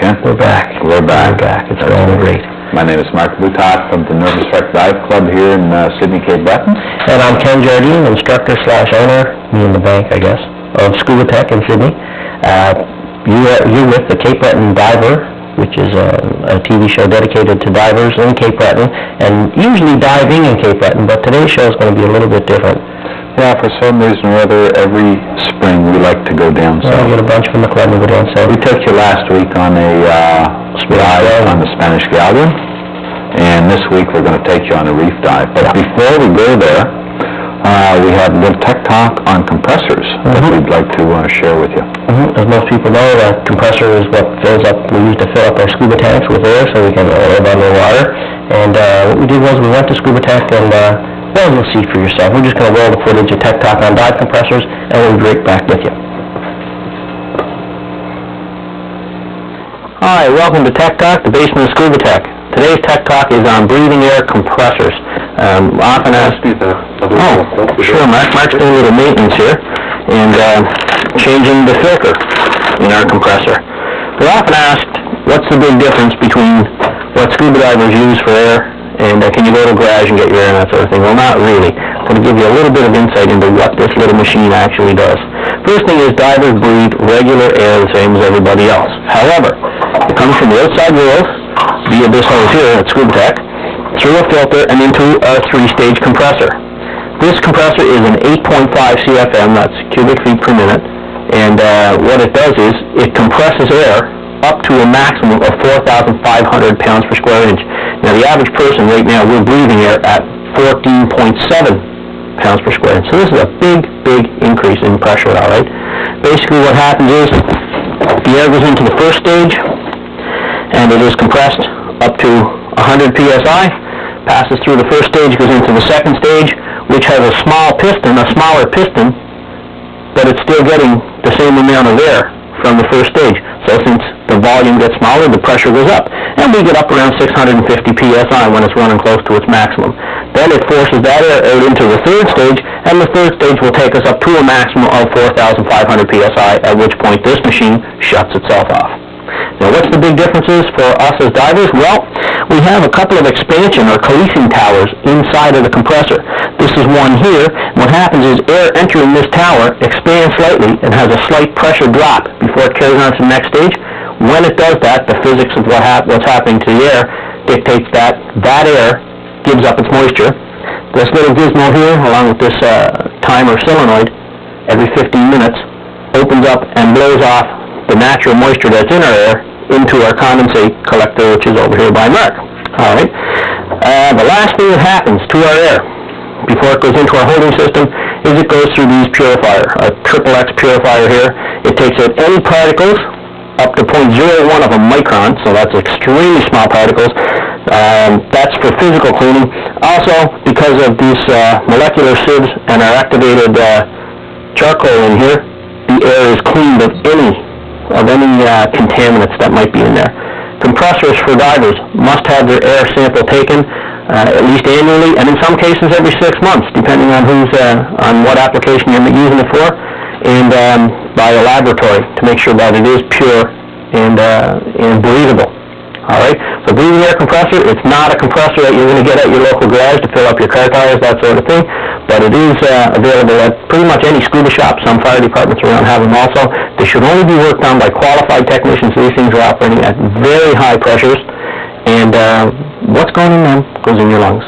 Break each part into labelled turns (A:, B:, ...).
A: Okay.
B: We're back.
A: We're back.
B: It's going great.
A: My name is Mark Butak from the Nervous Wreck Dive Club here in Sydney, Cape Breton.
B: And I'm Ken Jardine, instructor/owner, me in the bank, I guess, of Scuba Tech in Sydney. You're with the Cape Breton Diver, which is a TV show dedicated to divers in Cape Breton, and usually diving in Cape Breton, but today's show is going to be a little bit different.
A: Yeah, for some reason or other, every spring we like to go down south.
B: We get a bunch from the club and go down south.
A: We took you last week on a dive on the Spanish Galleon, and this week we're going to take you on a reef dive. But before we go there, we have a little tech talk on compressors that we'd like to share with you.
B: As most people know, a compressor is what we use to fill up our scuba tanks with air so we can live underwater. And what we did was we went to Scuba Tech and well, you'll see for yourself. We're just going to roll the footage of Tech Talk on dive compressors, and we'll be right back with you. Hi, welcome to Tech Talk, the basement of Scuba Tech. Today's Tech Talk is on breathing air compressors. Often asked... Sure, Mark's doing a little maintenance here, and changing the filter in our compressor. We're often asked, what's the big difference between what scuba divers use for air and can you go to a garage and get your air and that sort of thing? Well, not really. I'm going to give you a little bit of insight into what this little machine actually does. First thing is divers breathe regular air the same as everybody else. However, it comes from the outside world via this hose here at Scuba Tech, through a filter and into a 3-stage compressor. This compressor is an 8.5 CFM, that's cubic feet per minute, and what it does is it compresses air up to a maximum of 4,500 pounds per square inch. Now the average person right now, we're breathing air at 14.7 pounds per square inch. So this is a big increase in pressure, all right? Basically what happens is the air goes into the first stage and it is compressed up to 100 psi, passes through the first stage, goes into the second stage, which has a smaller piston, but it's still getting the same amount of air from the first stage. So since the volume gets smaller, the pressure goes up. And we get up around 650 psi when it's running close to its maximum. Then it forces that air out into the third stage, and the third stage will take us up to a maximum of 4,500 psi, at which point this machine shuts itself off. Now what's the big differences for us as divers? Well, we have a couple of expansion or coalescing towers inside of the compressor. This is one here. What happens is air entering this tower expands slightly and has a slight pressure drop before it carries on to the next stage. When it does that, the physics of what's happening to the air dictates that that air gives up its moisture. This little gizmo here, along with this timer solenoid, every 15 minutes opens up and blows off the natural moisture that's in our air into our condensate collector, which is over here by Mark. All right. The last thing that happens to our air before it goes into our holding system is it goes through these purifier, a XXX purifier here. It takes out any particles up to 0.01 of a micron, so that's extremely small particles. That's for physical cleaning. Also, because of these molecular sieves and our activated charcoal in here, the air is cleaned of any contaminants that might be in there. Compressors for divers must have their air sample taken at least annually, and in some cases every 6 months, depending on on what application you're using it for, and by a laboratory to make sure that it is pure and breathable. All right. So breathing air compressor, it's not a compressor that you're going to get at your local garage to fill up your car tires, that sort of thing, but it is available at pretty much any scuba shop. Some fire departments around have them also. They should only be worked on by qualified technicians. These things are operating at very high pressures, and what's going in them goes in your lungs.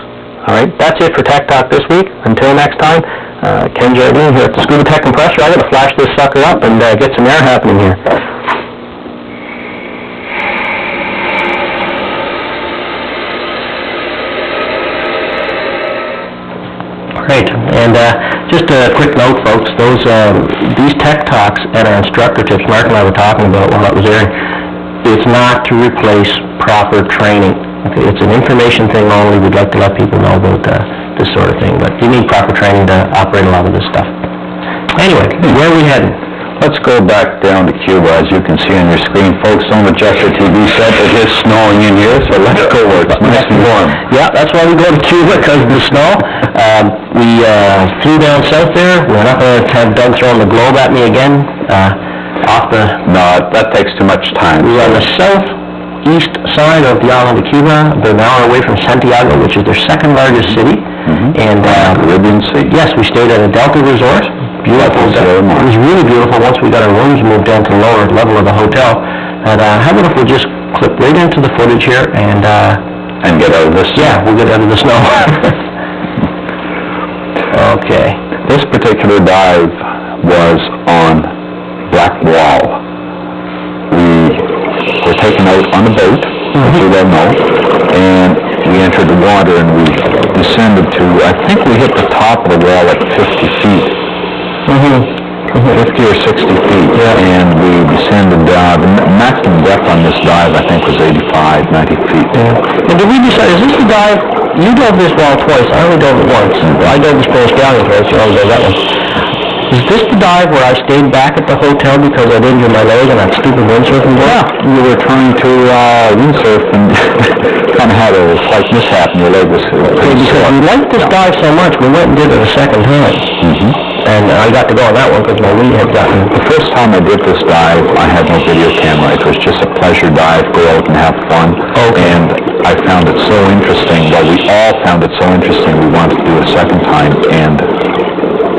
B: All right. That's it for Tech Talk this week. Until next time, Ken Jardine here at the Scuba Tech Compressor. I got to flash this sucker up and get some air happening here. Great, and just a quick note, folks, these Tech Talks and our instructor tips Mark and I were talking about while that was airing, it's not to replace proper training. Okay, it's an information thing only. We'd like to let people know about this sort of thing, but you need proper training to operate a lot of this stuff. Anyway, where are we heading?
A: Let's go back down to Cuba. As you can see on your screen, folks, don't adjust your TV set. It is snowing in here, so let's go where it's nice and warm.
B: Yeah, that's why we go to Cuba, because of the snow. We flew down south there. We're not going to have Doug throwing the globe at me again. off the...
A: No, that takes too much time.
B: We were on the southeast side of the island of Cuba, about an hour away from Santiago, which is their second largest city. And
A: Caribbean Sea.
B: yes, we stayed at a Delta resort. Beautiful. It was really beautiful once we got our rooms moved down to the lower level of the hotel. And how about if we just clip right into the footage here and
A: get out of this?
B: yeah, we'll get out of the snow. Okay.
A: This particular dive was on Black Wall. We were taken out on a boat, as you well know, and we entered the water and we descended to, I think we hit the top of the wall at 50 feet. 50 or 60 feet, and we descended, the maximum depth on this dive, I think, was 85, 90 feet.
B: And did we decide, is this the dive, you dove this wall twice, I only dove it once. I dove the Spanish Galleon twice, you only dove that one. Is this the dive where I stayed back at the hotel because I didn't get my leg on that stupid windsurfing board?
A: Yeah, you were trying to windsurf and kind of had a slight mishap and your leg was
B: Okay, because we liked this dive so much, we went and did it a second time. And I got to go on that one because my knee had gotten...
A: The first time I did this dive, I had no video camera. It was just a pleasure dive, go out and have fun.
B: Okay.
A: And I found it so interesting. Well, we all found it so interesting we wanted to do it a second time. And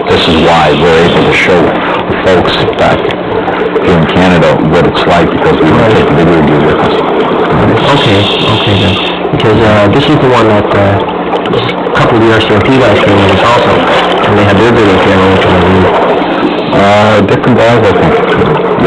A: this is why we're able to show the folks back here in Canada what it's like, because we want to take the video gear with us.
B: Okay then. Because this is the one that a couple of the S3E5 guys came with us also. And they had their video camera, which was really...
A: Different dive, I think.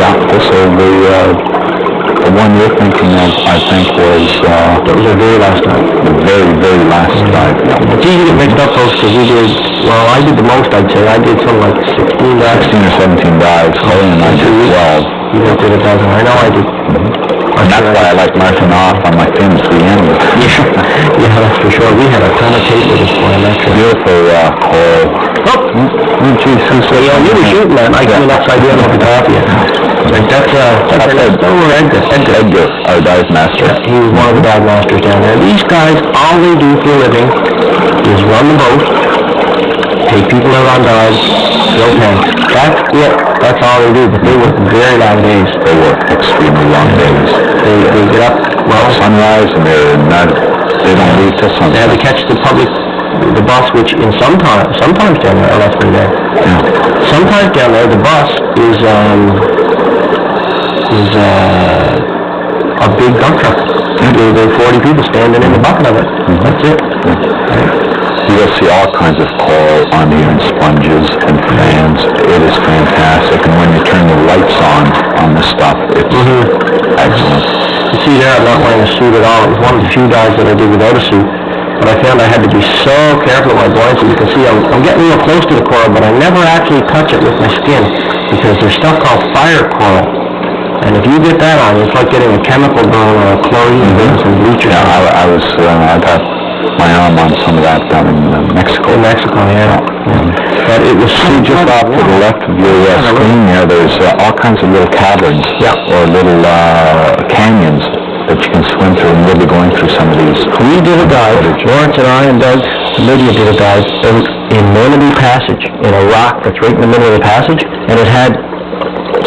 A: Yeah, this is the one you're thinking of, I think, was...
B: that was our very last dive.
A: The very, very last dive, yeah.
B: It's easy to get mixed up, folks, because we did... Well, I did the most, I'd say. I did something like 16 dives.
A: 16 or 17 dives, Colin and I did 12.
B: You guys did a dozen. I know I did.
A: And that's why I like marking off on my fins at the end.
B: Yeah, that's for sure. We had a ton of tape with this one. That's
A: beautiful coral.
B: Geez, yeah, you were shooting, man. I came upside down off the top of you. Like, that's
A: Edgar, our dive master.
B: He was one of the dive masters down there. These guys, all they do for a living is run the boat, take people out on dives, fill tanks. That's it. That's all they do. But they work very long days.
A: They work extremely long days.
B: They get up, well,
A: sunrise, and they don't leave till sunset.
B: They have to catch the bus, which sometimes down there, oh, that's pretty bad.
A: Yeah.
B: Sometimes down there, the bus is a big dump truck. There are 40 people standing in the bucket of it. That's it.
A: You will see all kinds of coral on here, and sponges and fans. It is fantastic. And when you turn the lights on this stuff, it's excellent.
B: You see there, I'm not wearing a suit at all. It was one of the few dives that I did without a suit. But I found I had to be so careful with my buoyancy. You can see I'm getting real close to the coral, but I never actually touch it with my skin because there's stuff called fire coral. And if you get that on, it's like getting a chemical burn or a chlorine burn from bleach.
A: Yeah, I got my arm on some of that down in Mexico.
B: In Mexico, yeah. But it was so
A: just off to the left of your screen there, there's all kinds of little caverns or little canyons that you can swim through, and we'll be going through some of these.
B: We did a dive, Lawrence and I and Doug, Lydia did a dive in Manabee Passage, in a rock that's right in the middle of the passage, and it had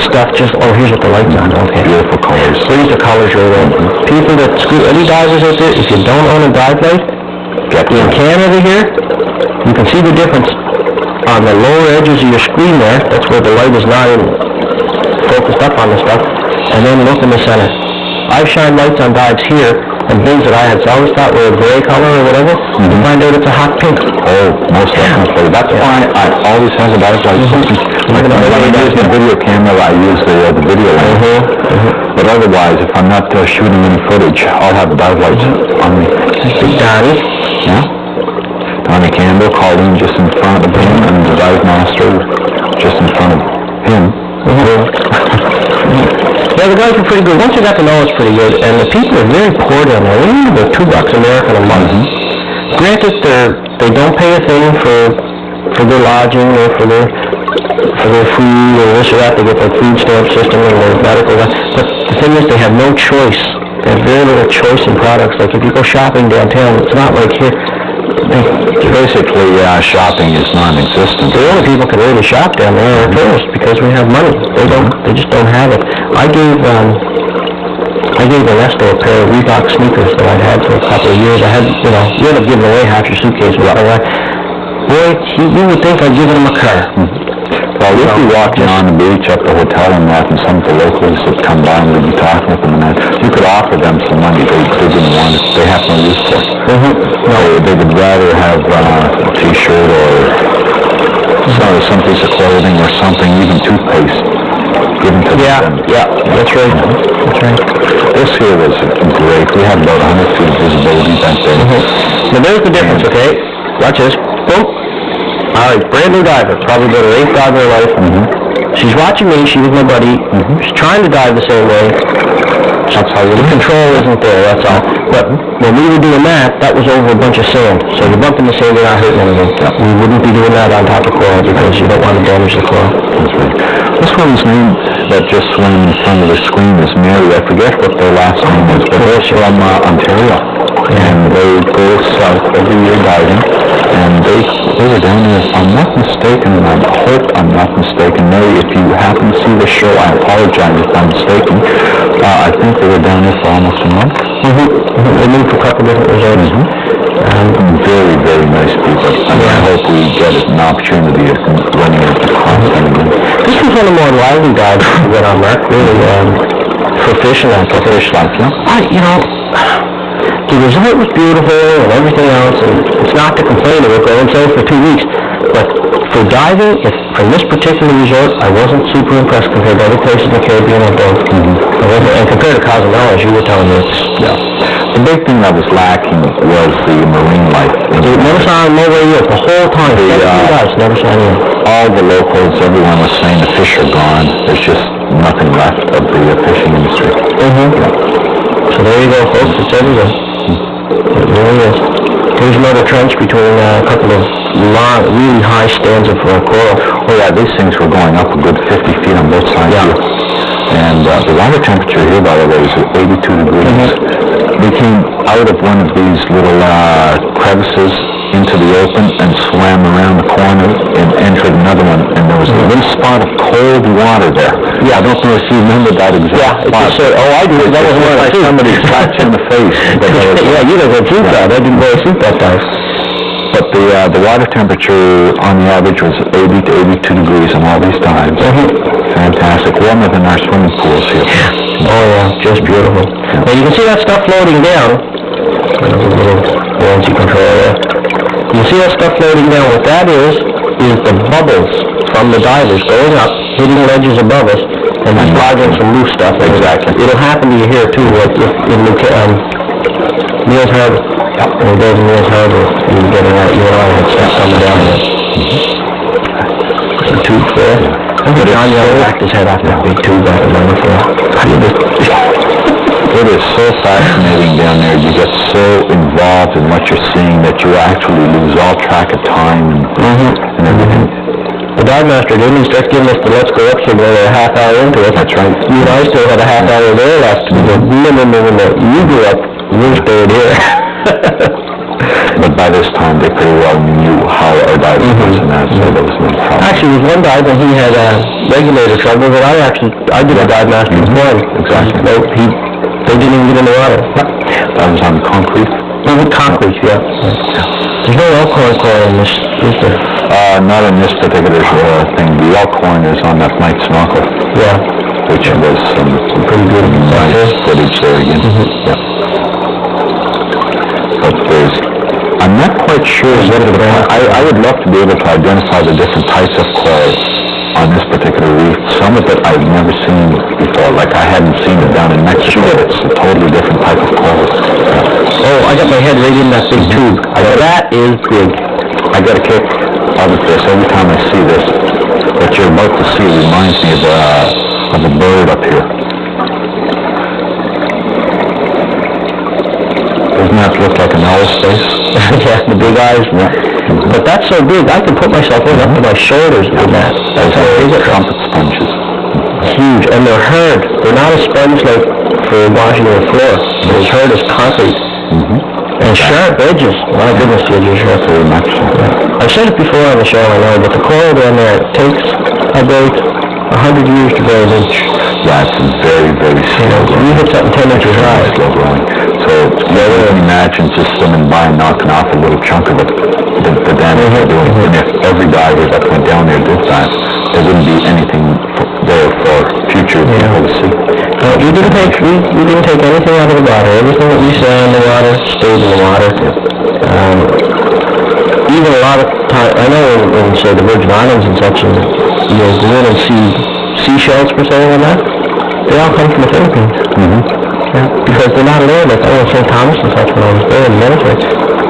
B: stuff just, oh, here's what the lights on, okay.
A: Beautiful colors.
B: Here's the colors right there. People that any divers out there, if you don't own a dive light, in Canada here, you can see the difference on the lower edges of your screen there, that's where the light is not even focused up on the stuff, and then look in the center. I've shined lights on dives here, and things that I had always thought were a gray color or whatever, you find out it's a hot pink.
A: Oh, most definitely. That's why I always have a dive light. When I use the video camera, I use the video lens. But otherwise, if I'm not shooting any footage, I'll have the dive lights on me.
B: Big Donnie.
A: Yeah. Donnie Campbell, Colleen just in front of him, and the dive master just in front of him.
B: Yeah, the guys are pretty good. Once you got to know, it's pretty good. And the people are very poor down there. They need about $2 American a month. Granted, they don't pay a thing for their lodging or for their food or this or that. They get their food stamp system and their medical. But the thing is, they have no choice. They have very little choice in products. Like if you go shopping downtown, it's not like here.
A: Basically, shopping is non-existent.
B: The only people can really shop down there are tourists because we have money. They just don't have it. I gave Ernesto a pair of Reebok sneakers that I'd had for a couple of years. I had, you end up giving away half your suitcase. Boy, you would think I'd given him a car.
A: Well, if you walk on the beach at the hotel and that, and some of the locals would come by and we'd be talking with them, and that, you could offer them some money. They didn't want it. They have no use for it. They would rather have a T-shirt or some piece of clothing or something, even toothpaste, given to them.
B: Yeah, that's right. That's right.
A: This here was great. We had about 100 feet of visibility back there.
B: Now there's the difference, okay? Watch this. Boom. All right, brand new diver, probably got her 8th dive of her life. She's watching me, she was my buddy. She's trying to dive the same way. That's how the control isn't there, that's all. But when we were doing that was over a bunch of sand. So you bump in the sand, you're not hurting anything. We wouldn't be doing that on top of coral because you don't want to damage the coral.
A: That's right. This one's name that just swam in front of the screen is Mary. I forget what their last name is, but they're from Ontario. And they go south every year diving. And they were down there, if I'm not mistaken, and I hope I'm not mistaken, Mary, if you happen to see the show, I apologize if I'm mistaken. I think they were down there for almost a month.
B: They moved to a couple different resorts.
A: Very, very nice people. And I hope we get an opportunity of running across them again.
B: This was one of the more lively dives we went on, Mark, really, for fishing like that. The resort was beautiful and everything else, and it's not to complain of it, going so for 2 weeks. But for diving, from this particular resort, I wasn't super impressed compared to other places in the Caribbean I've been. And compared to Cozumel, as you were telling me,
A: the big thing that was lacking was the marine life.
B: Never saw them over here the whole time. Never saw any.
A: All the locals, everyone was saying the fish are gone. There's just nothing left of the fishing industry.
B: So there you go, folks. It's everywhere. It really is. Here's another trench between a couple of really high stands of coral.
A: Oh yeah, these things were going up a good 50 feet on both sides here. And the water temperature here, by the way, is 82 degrees. We came out of one of these little crevices into the open and swam around the corner and entered another one, and there was a little spot of cold water there. I don't know if you remember that exact spot.
B: I do. That was one
A: like somebody slapped you in the face.
B: You don't go through that. I didn't wear a suit that time.
A: But the water temperature on the average was 80 to 82 degrees on all these dives. Fantastic. Warmer than our swimming pools here.
B: Oh yeah, just beautiful. Now you can see that stuff floating down. There's a little buoyancy control there. You see that stuff floating down. What that is the bubbles from the divers going up, hitting ledges above us, and driving some loose stuff.
A: Exactly.
B: It'll happen to you here too, like in Neil's Harbor. When we go to Neil's Harbor, you were getting out, you and I had stuff coming down there. Some tubes there. But John Young backed his head off that big tube back in the floor.
A: It is so fascinating down there. You get so involved in what you're seeing that you actually lose all track of time and everything.
B: The dive master didn't start giving us the let's go up signal a half hour into it.
A: That's right.
B: You and I still had a half hour there left. No. You grew up, you stayed here.
A: But by this time, they pretty well knew how our diving was, and so there was no problem.
B: Actually, with one dive, when he had regulator trouble, but I did a dive master with one.
A: Exactly.
B: They didn't even get in the water.
A: That was on concrete?
B: Concrete, yeah. There's no Elkhorn coral in this, is there?
A: Not in this particular thing. The Elkhorn is on that night snorkel.
B: Yeah.
A: Which was some
B: pretty good
A: nice footage there again. But I'm not quite sure what it is. I would love to be able to identify the different types of coral on this particular reef. Some of it I've never seen before. Like I hadn't seen it down in Mexico. It's a totally different type of coral.
B: Oh, I got my head right in that big tube. That is big.
A: I get a kick out of this every time I see this. What you're about to see reminds me of a bird up here. Doesn't that look like an owl's face?
B: Yeah, the big eyes.
A: Yeah.
B: But that's so big, I can put myself right up to my shoulders with that. That's how big it is.
A: Trumpet sponges.
B: Huge, and they're hard. They're not a sponge like for washing your floor. They're as hard as concrete. And sharp edges. My goodness, edges.
A: Very much so.
B: I've said it before on the show, I know, but the coral down there, it takes about 100 years to grow an inch.
A: Yeah, it's very, very slow.
B: We hit something 10 inches high.
A: Slow growing. So, you can imagine just swimming by and knocking off a little chunk of it, the damage they're doing. And if every diver that went down there did that, there wouldn't be anything there for future people to see.
B: We didn't take anything out of the water. Everything that we saw in the water stayed in the water. Even a lot of time, I know in say the Virgin Islands and such, and you'll go in and see seashells for sale and that. They all come from the Philippines. Because they're not allowed, like St. Thomas and such when I was there in the military.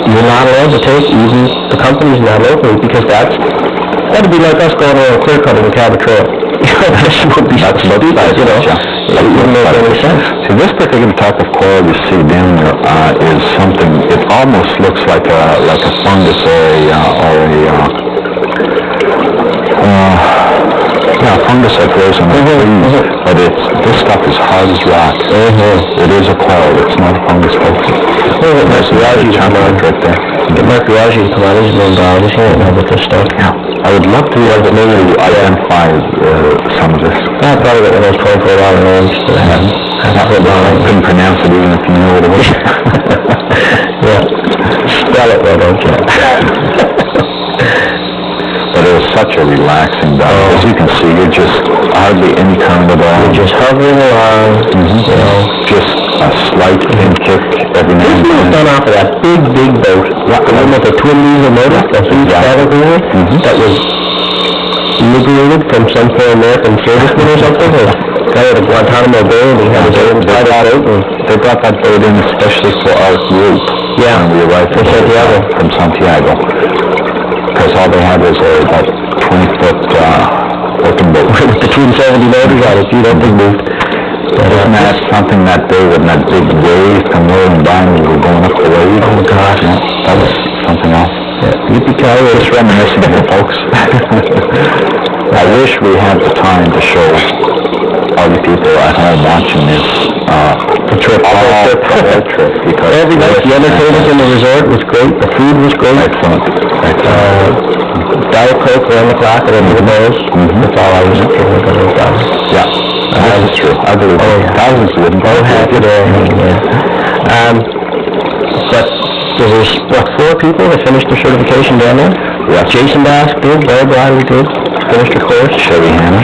B: You're not allowed to take even the companies not locally, because that'd be like us going on a clear cutting with Cabot Trail. This would be stupid, you know. It wouldn't make any sense.
A: See, this particular type of coral you see down there is something, it almost looks like a fungus fungus that grows on the trees, but this stuff is hard as rock. It is a coral, it's not a fungus, folks. There's a chunk of it right there.
B: Get Mark Riaji to come out, he's a known biologist, he won't know about this stuff.
A: I would love to be able to identify some of this.
B: I probably got one of those 24-hour names that I haven't.
A: I couldn't pronounce it even if you knew what it was.
B: Spell it, well, don't you?
A: But it was such a relaxing dive. As you can see, you're just hardly any current at all.
B: You're just hovering along, you know.
A: Just a slight kick every now and then.
B: This was done off of that big boat. The one with the twin diesel motor, the huge paddle wheel, that was liberated from some poor American serviceman or something. Guy at a Guantanamo Bay, and he had his own private boat.
A: They brought that boat in especially for our group.
B: Yeah,
A: when we arrived
B: from Santiago.
A: From Santiago. Because all they had was about 20-foot working boat.
B: With the twin 70 motors on it, you don't big move.
A: Isn't that something that day when that big wave come rolling by and we were going up the wave?
B: Oh, gosh.
A: Yeah, that was something else.
B: Yippee-ki-yay.
A: Just reminiscing here, folks. I wish we had the time to show all the people at home watching this trip, because
B: every night the entertainment in the resort was great, the food was great.
A: Excellent.
B: Diet Coke around the clock at every those. That's all I was drinking at those times.
A: Yeah, that is true. I believe thousands of them.
B: Oh, happy day. But there was, 4 people that finished their certification down there?
A: Yeah.
B: Jason Bass did, Barry Bradley did, finished her course. Sherry Hanna,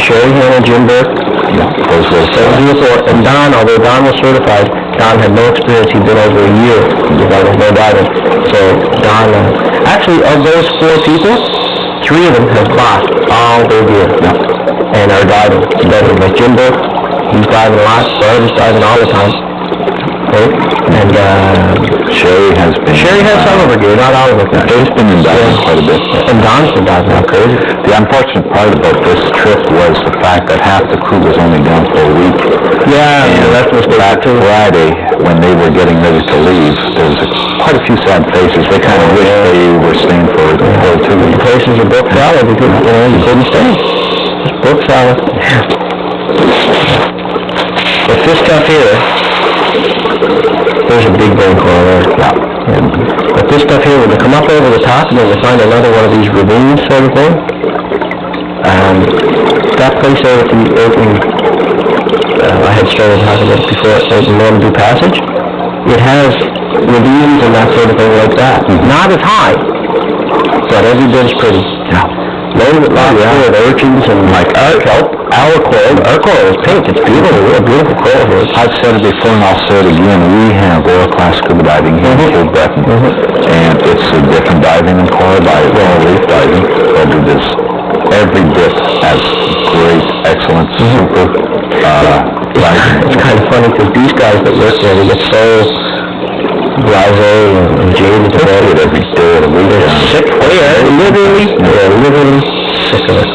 B: Jim Burke.
A: Yeah, those were
B: 74. And Don, although Don was certified, Don had no experience. He'd been over a year without no diving. So Don, actually of those 4 people, 3 of them have classed all their gear. And are diving better. Like Jim Burke, he's diving a lot. Barry's diving all the time. Right? And
A: Sherry has
B: some of her gear, not all of it.
A: She's been in diving quite a bit.
B: And Don's been diving like crazy.
A: The unfortunate part about this trip was the fact that half the crew was only down for a week.
B: Yeah,
A: and
B: that was
A: that Friday, when they were getting ready to leave, there was quite a few sad faces. They kind of wished they were staying for the whole 2 weeks.
B: Places are booked out because, you couldn't stay. Just booked out. But this stuff here, there's a big bone coral there. But this stuff here, when they come up over the top and then they find another one of these ravines sort of thing, that place there with the open, I had started talking about it before, the Normandy Passage, it has ravines and that sort of thing like that. Not as high, but every bit as pretty. Loaded with lots of urchins and like our coral is pink. It's beautiful, a beautiful coral here.
A: I've said it before and I'll say it again. We have world-class scuba diving here in Cape Breton. And it's a different diving than coral reef diving, but it is every bit as great, excellent, super diving.
B: It's kind of funny because these guys that work there, they get so blasé and jaded about it every day of the week. They're sick. They're literally sick of it.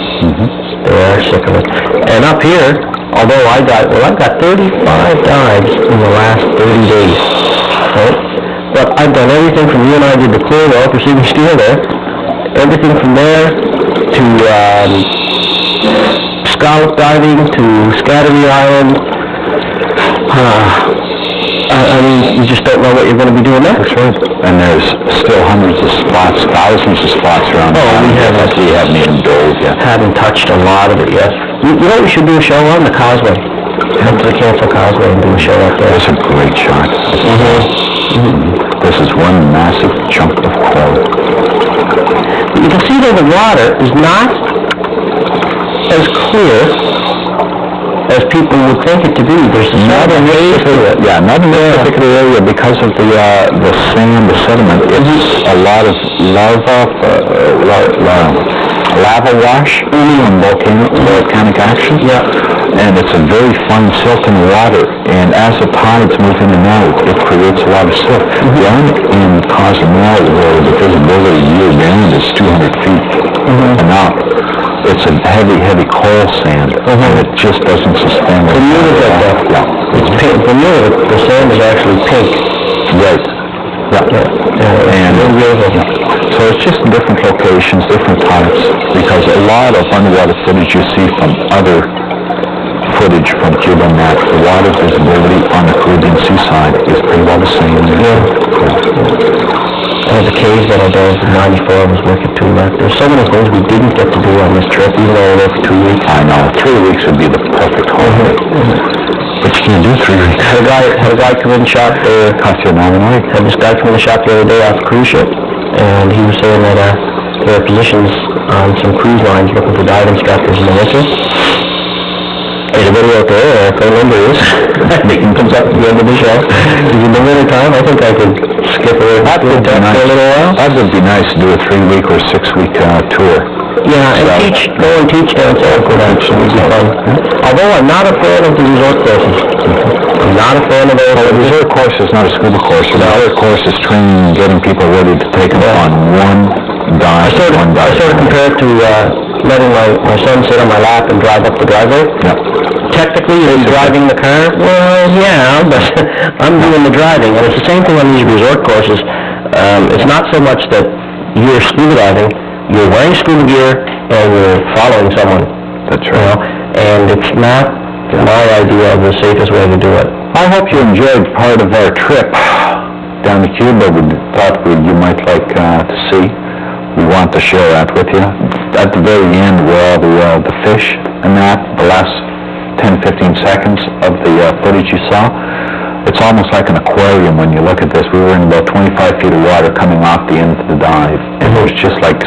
B: They are sick of it. And up here, although I've got 35 dives in the last 30 days. Right? But I've done everything from you and I did the clear well, Precision Steel there. Everything from there to scallop diving to Scattery Island. I mean, you just don't know what you're gonna be doing next.
A: That's right. And there's still hundreds of spots, thousands of spots around
B: Oh,
A: town.
B: we
A: haven't even dove yet.
B: Haven't touched a lot of it yet. You know what we should do a show on? The Causeway. Come to the Cancel Causeway and do a show up there.
A: It's a great shot. This is one massive chunk of coal.
B: You can see that the water is not as clear as people would think it to be. There's not in this particular,
A: not in this particular area because of the sand, the sediment. It's a lot of lava wash from volcanic action.
B: Yeah.
A: And it's a very fine silt in the water. And as the tides move in and out, it creates a lot of silt. Down in Cozumel, where the visibility year-round is 200 feet and up, it's a heavy coal sand, and it just doesn't sustain it.
B: It's pink. The sand is actually pink.
A: Right. And so it's just different locations, different types, because a lot of underwater footage you see from other footage from Cuba and that, the water visibility on the Caribbean seaside is pretty well the same.
B: There's a cave that I dove in '94 I was working to. There's so many things we didn't get to do on this trip, even though we were there for 2 weeks.
A: I know, 3 weeks would be the perfect holiday. But you can't do 3 weeks.
B: Had a guy come in and shop there.
A: Cost you an hour and a half.
B: Had this guy come in the shop the other day off the cruise ship, and he was saying that there are positions on some cruise lines looking for dive instructors in the winter. Anybody out there, phone number is, Nathan comes up at the end of the show. In the winter time, I think I could skip over that for a little while.
A: That would be nice to do a 3-week or 6-week tour.
B: Yeah, and go and teach down south for that, so it would be fun. Although I'm not a fan of the resort courses. I'm not a fan of those.
A: Well, the resort course is not a scuba course. The resort course is training and getting people ready to take them on one dive.
B: I sort of compare it to letting my son sit on my lap and drive up the driveway.
A: Yeah.
B: Technically, he's driving the car. Well, yeah, but I'm doing the driving, and it's the same thing on these resort courses. It's not so much that you're scuba diving, you're wearing scuba gear, and you're following someone.
A: That's right.
B: You know? And it's not my idea of the safest way to do it.
A: I hope you enjoyed part of our trip down to Cuba. We thought you might like to see. We want to share that with you. At the very end, where all the fish and that, the last 10-15 seconds of the footage you saw, it's almost like an aquarium when you look at this. We were in about 25 feet of water coming off the end of the dive, and it was just like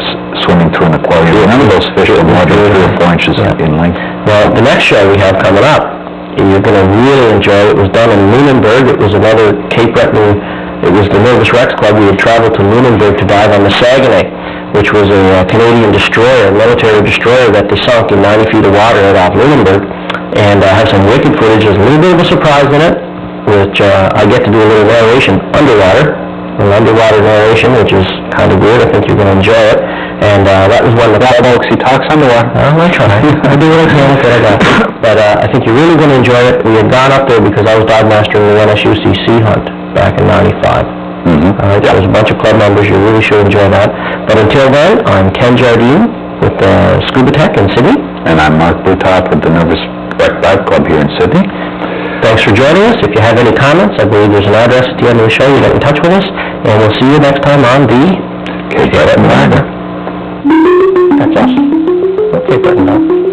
A: swimming through an aquarium. None of those fish were more than 3 or 4 inches in length.
B: Well, the next show we have coming up, you're going to really enjoy. It was done in Lunenburg. It was another Cape Breton. It was the Nervous Wrecks Club. We had traveled to Lunenburg to dive on the Saguenay, which was a Canadian destroyer, a military destroyer that they sunk in 90 feet of water right off Lunenburg, and have some wicked footage. There's a little bit of a surprise in it, which I get to do a little narration underwater, an underwater narration, which is kind of weird. I think you're going to enjoy it. And that was one of the folks. He talks underwater. I try. I do what I can with what I got. But I think you're really going to enjoy it. We had gone up there because I was dive mastering the NSUC Sea Hunt back in '95. All right, there's a bunch of club members. You really should enjoy that. But until then, I'm Ken Jardine with Scuba Tech in Sydney.
A: And I'm Mark Bluetop with the Nervous Wreck Dive Club here in Sydney.
B: Thanks for joining us. If you have any comments, I believe there's an address at the end of the show. You get in touch with us, and we'll see you next time on the Cape Breton Diver. That's us. Cape Breton Diver.